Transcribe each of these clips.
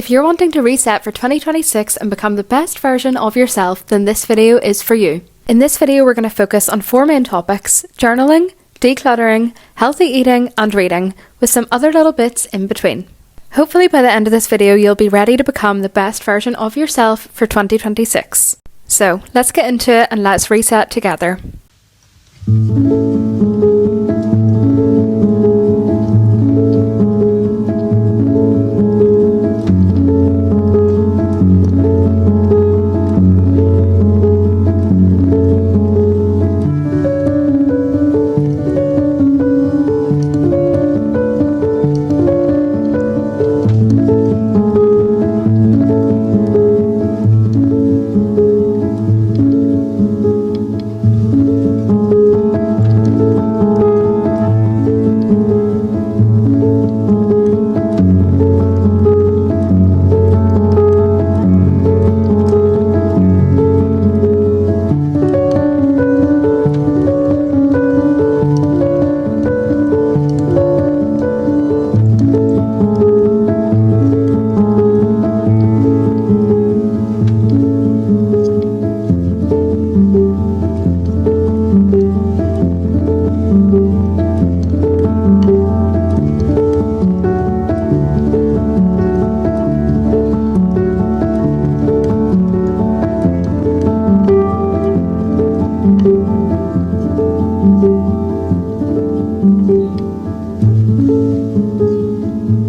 If you're wanting to reset for 2026 and become the best version of yourself, then this video is for you. In this video, we're going to focus on 4 main topics: journaling, decluttering, healthy eating, and reading, with some other little bits in between. Hopefully by the end of this video, you'll be ready to become the best version of yourself for 2026. So let's get into it and let's reset together.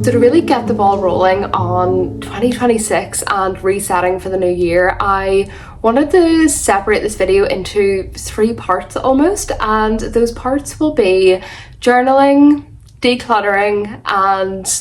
So to really get the ball rolling on 2026 and resetting for the new year, I wanted to separate this video into 3 parts almost, and those parts will be journaling, decluttering, and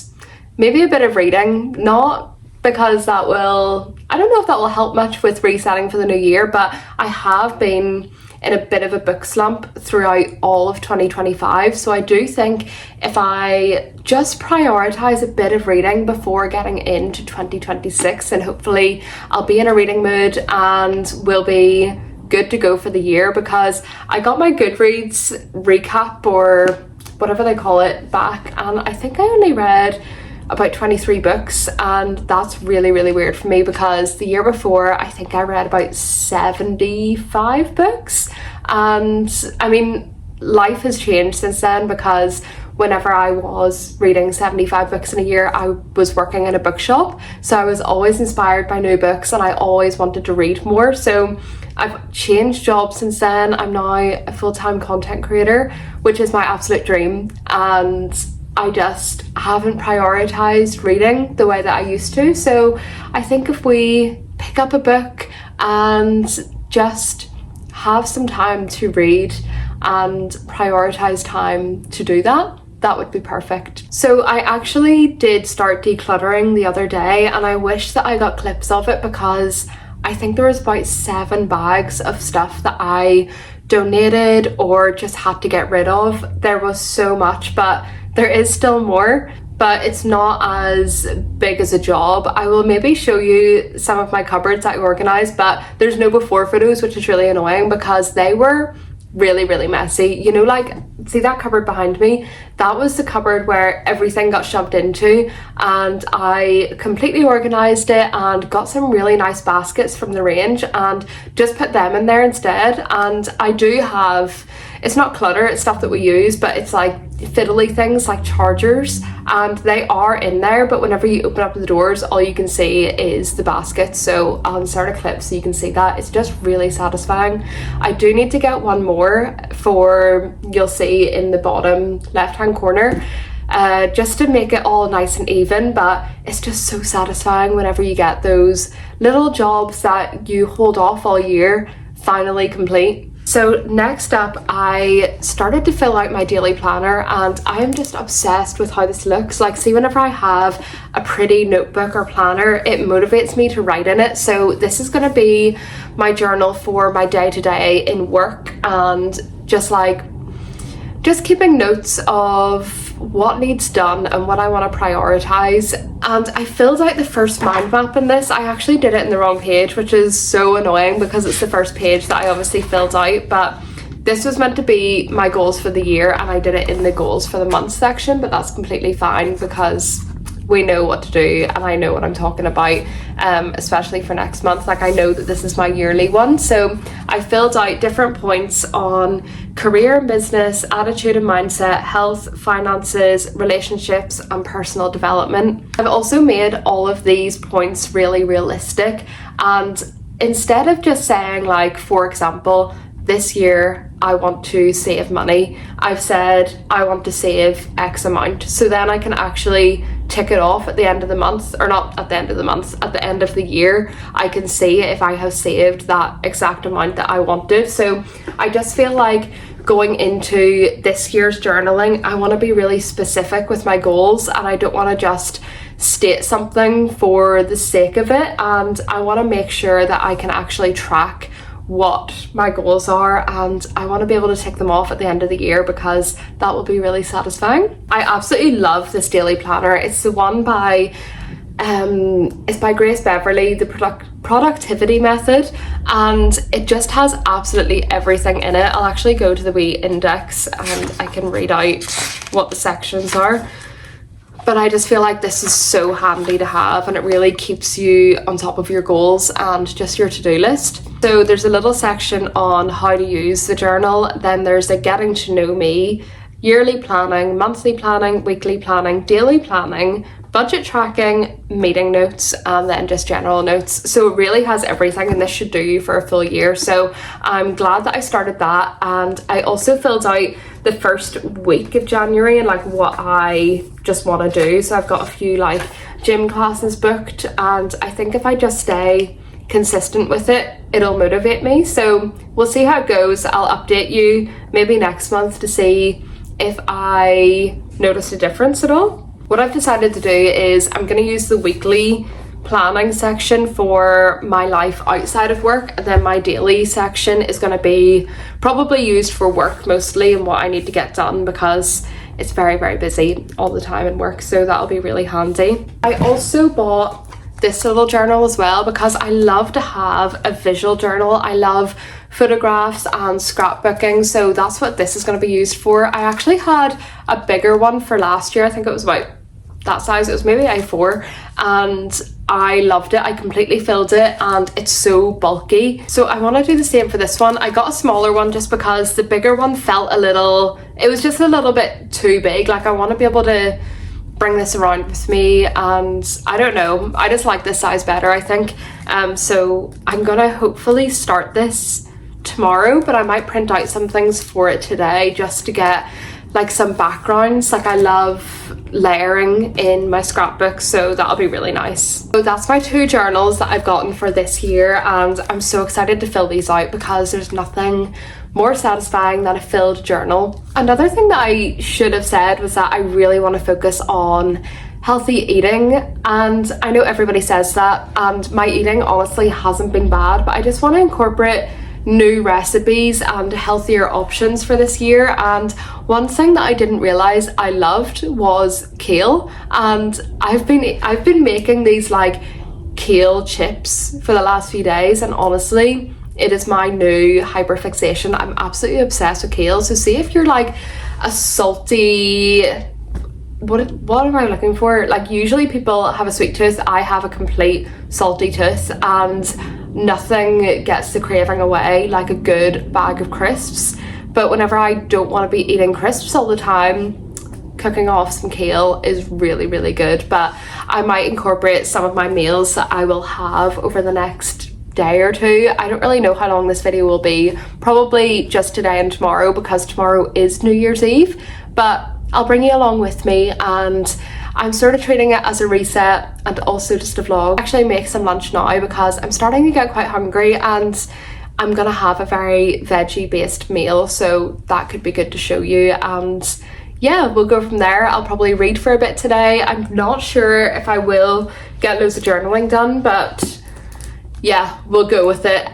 maybe a bit of reading. Not because that will, I don't know if that will help much with resetting for the new year, but I have been in a bit of a book slump throughout all of 2025, so I do think if I just prioritize a bit of reading before getting into 2026, and hopefully I'll be in a reading mood and we'll be good to go for the year, because I got my Goodreads recap, or whatever they call it, back, and I think I only read about 23 books, and that's really weird for me, because the year before I think I read about 75 books. And I mean, life has changed since then, because whenever I was reading 75 books in a year, I was working in a bookshop, so I was always inspired by new books and I always wanted to read more. So I've changed jobs since then. I'm now a full-time content creator, which is my absolute dream, and I just haven't prioritized reading the way that I used to. So I think if we pick up a book and just have some time to read and prioritize time to do that, that would be perfect. So I actually did start decluttering the other day, and I wish that I got clips of it, because I think there was about 7 bags of stuff that I donated or just had to get rid of. There was so much, but there is still more, but it's not as big as a job. I will maybe show you some of my cupboards I organised, but there's no before photos, which is really annoying, because they were really messy. You know, like, see that cupboard behind me? That was the cupboard where everything got shoved into, and I completely organised it and got some really nice baskets from the range and just put them in there instead. And I do have, it's not clutter, it's stuff that we use, but it's like fiddly things like chargers, and they are in there, but whenever you open up the doors, all you can see is the basket. So I'll insert a clip so you can see that. It's just really satisfying. I do need to get one more for, you'll see in the bottom left hand corner, just to make it all nice and even, but it's just so satisfying whenever you get those little jobs that you hold off all year finally complete. So next up, I started to fill out my daily planner, and I am just obsessed with how this looks. Like, see, whenever I have a pretty notebook or planner, it motivates me to write in it. So this is going to be my journal for my day-to-day in work, and just keeping notes of what needs done and what I want to prioritize. And I filled out the first mind map in this. I actually did it in the wrong page, which is so annoying because it's the first page that I obviously filled out, but this was meant to be my goals for the year and I did it in the goals for the month section, but that's completely fine because we know what to do, and I know what I'm talking about, especially for next month. Like, I know that this is my yearly one, so I filled out different points on career and business, attitude and mindset, health, finances, relationships, and personal development. I've also made all of these points really realistic, and instead of just saying, like, for example, this year I want to save money, I've said I want to save X amount, so then I can actually tick it off at the end of the month, or not at the end of the month, at the end of the year. I can see if I have saved that exact amount that I wanted. So I just feel like going into this year's journaling, I want to be really specific with my goals, and I don't want to just state something for the sake of it, and I want to make sure that I can actually track what my goals are, and I want to be able to tick them off at the end of the year, because that will be really satisfying. I absolutely love this daily planner. It's the one by it's by Grace Beverly, the productivity method, and it just has absolutely everything in it. I'll actually go to the wee index and I can read out what the sections are. But I just feel like this is so handy to have, and it really keeps you on top of your goals and just your to-do list. So there's a little section on how to use the journal, then there's a getting to know me, yearly planning, monthly planning, weekly planning, daily planning, budget tracking, meeting notes, and then just general notes. So it really has everything, and this should do you for a full year. So I'm glad that I started that, and I also filled out the first week of January and like what I just want to do. So I've got a few like gym classes booked, and I think if I just stay consistent with it, it'll motivate me. So we'll see how it goes. I'll update you maybe next month to see if I notice a difference at all. What I've decided to do is I'm going to use the weekly planning section for my life outside of work, and then my daily section is going to be probably used for work mostly and what I need to get done, because it's very, very busy all the time in work, so that'll be really handy. I also bought this little journal as well, because I love to have a visual journal. I love photographs and scrapbooking, so that's what this is going to be used for. I actually had a bigger one for last year. I think it was about that size. It was maybe A4, and I loved it. I completely filled it, and it's so bulky. So I want to do the same for this one. I got a smaller one just because the bigger one felt it was just a little bit too big. Like, I want to be able to bring this around with me, and I don't know, I just like this size better, I think. So I'm gonna hopefully start this tomorrow, but I might print out some things for it today just to get like some backgrounds. Like, I love layering in my scrapbook, so that'll be really nice. So that's my 2 journals that I've gotten for this year, and I'm so excited to fill these out because there's nothing more satisfying than a filled journal. Another thing that I should have said was that I really want to focus on healthy eating, and I know everybody says that, and my eating honestly hasn't been bad, but I just want to incorporate new recipes and healthier options for this year. And one thing that I didn't realize I loved was kale, and I've been making these like kale chips for the last few days, and honestly it is my new hyperfixation. I'm absolutely obsessed with kale. So see if you're like a salty, what am I looking for? Like, usually people have a sweet tooth. I have a complete salty tooth, and nothing gets the craving away like a good bag of crisps. But whenever I don't want to be eating crisps all the time, cooking off some kale is really, really good. But I might incorporate some of my meals that I will have over the next day or 2. I don't really know how long this video will be, probably just today and tomorrow, because tomorrow is New Year's Eve, but I'll bring you along with me, and I'm sort of treating it as a reset and also just a vlog. Actually make some lunch now because I'm starting to get quite hungry, and I'm gonna have a very veggie based meal, so that could be good to show you. And yeah, we'll go from there. I'll probably read for a bit today. I'm not sure if I will get loads of journaling done, but yeah, we'll go with it.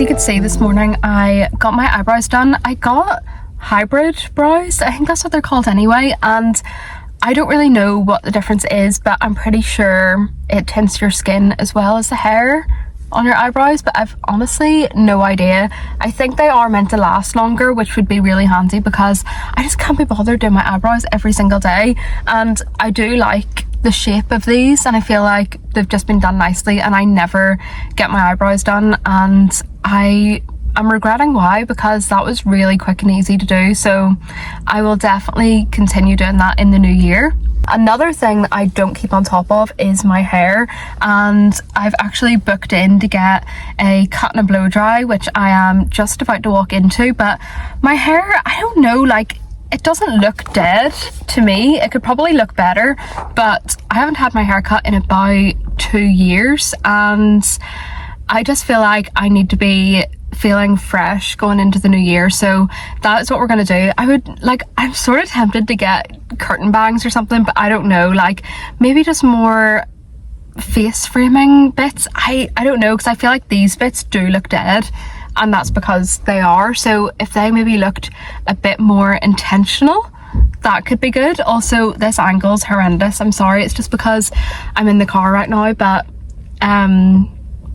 you could see this morning, I got my eyebrows done. I got hybrid brows, I think that's what they're called anyway, and I don't really know what the difference is, but I'm pretty sure it tints your skin as well as the hair on your eyebrows, but I've honestly no idea. I think they are meant to last longer, which would be really handy because I just can't be bothered doing my eyebrows every single day, and I do like the shape of these and I feel like they've just been done nicely, and I never get my eyebrows done, and I'm regretting why, because that was really quick and easy to do. So I will definitely continue doing that in the new year. Another thing that I don't keep on top of is my hair, and I've actually booked in to get a cut and a blow dry, which I am just about to walk into. But my hair, I don't know, like, it doesn't look dead to me. It could probably look better, but I haven't had my hair cut in about 2 years, and I just feel like I need to be feeling fresh going into the new year. So that's what we're gonna do. I'm sort of tempted to get curtain bangs or something, but I don't know, like maybe just more face framing bits. I don't know, because I feel like these bits do look dead, and that's because they are. So if they maybe looked a bit more intentional, that could be good. Also, this angle's horrendous. I'm sorry, it's just because I'm in the car right now, but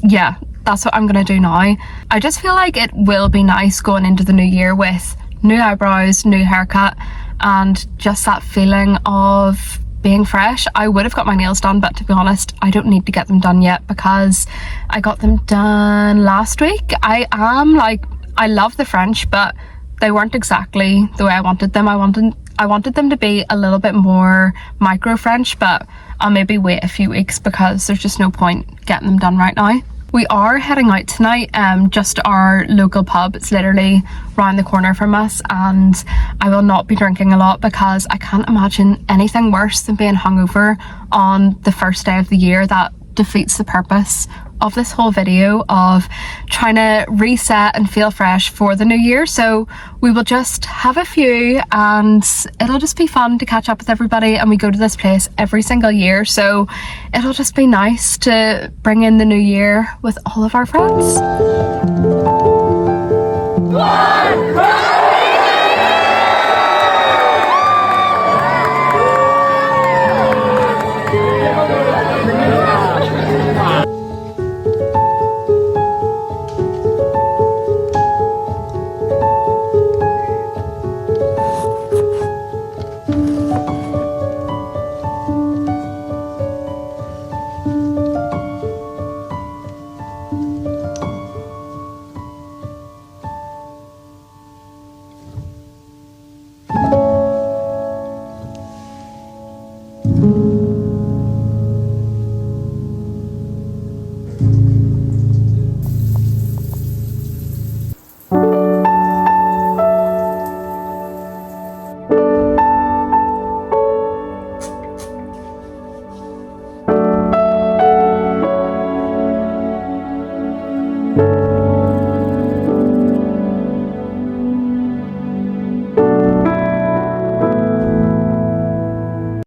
yeah, that's what I'm gonna do now. I just feel like it will be nice going into the new year with new eyebrows, new haircut, and just that feeling of being fresh. I would have got my nails done, but to be honest, I don't need to get them done yet because I got them done last week. I love the French, but they weren't exactly the way I wanted them. I wanted them to be a little bit more micro French, but I'll maybe wait a few weeks because there's just no point getting them done right now. We are heading out tonight, just to our local pub. It's literally round the corner from us, and I will not be drinking a lot because I can't imagine anything worse than being hungover on the first day of the year. That defeats the purpose of this whole video of trying to reset and feel fresh for the new year. So we will just have a few, and it'll just be fun to catch up with everybody, and we go to this place every single year, so it'll just be nice to bring in the new year with all of our friends. One,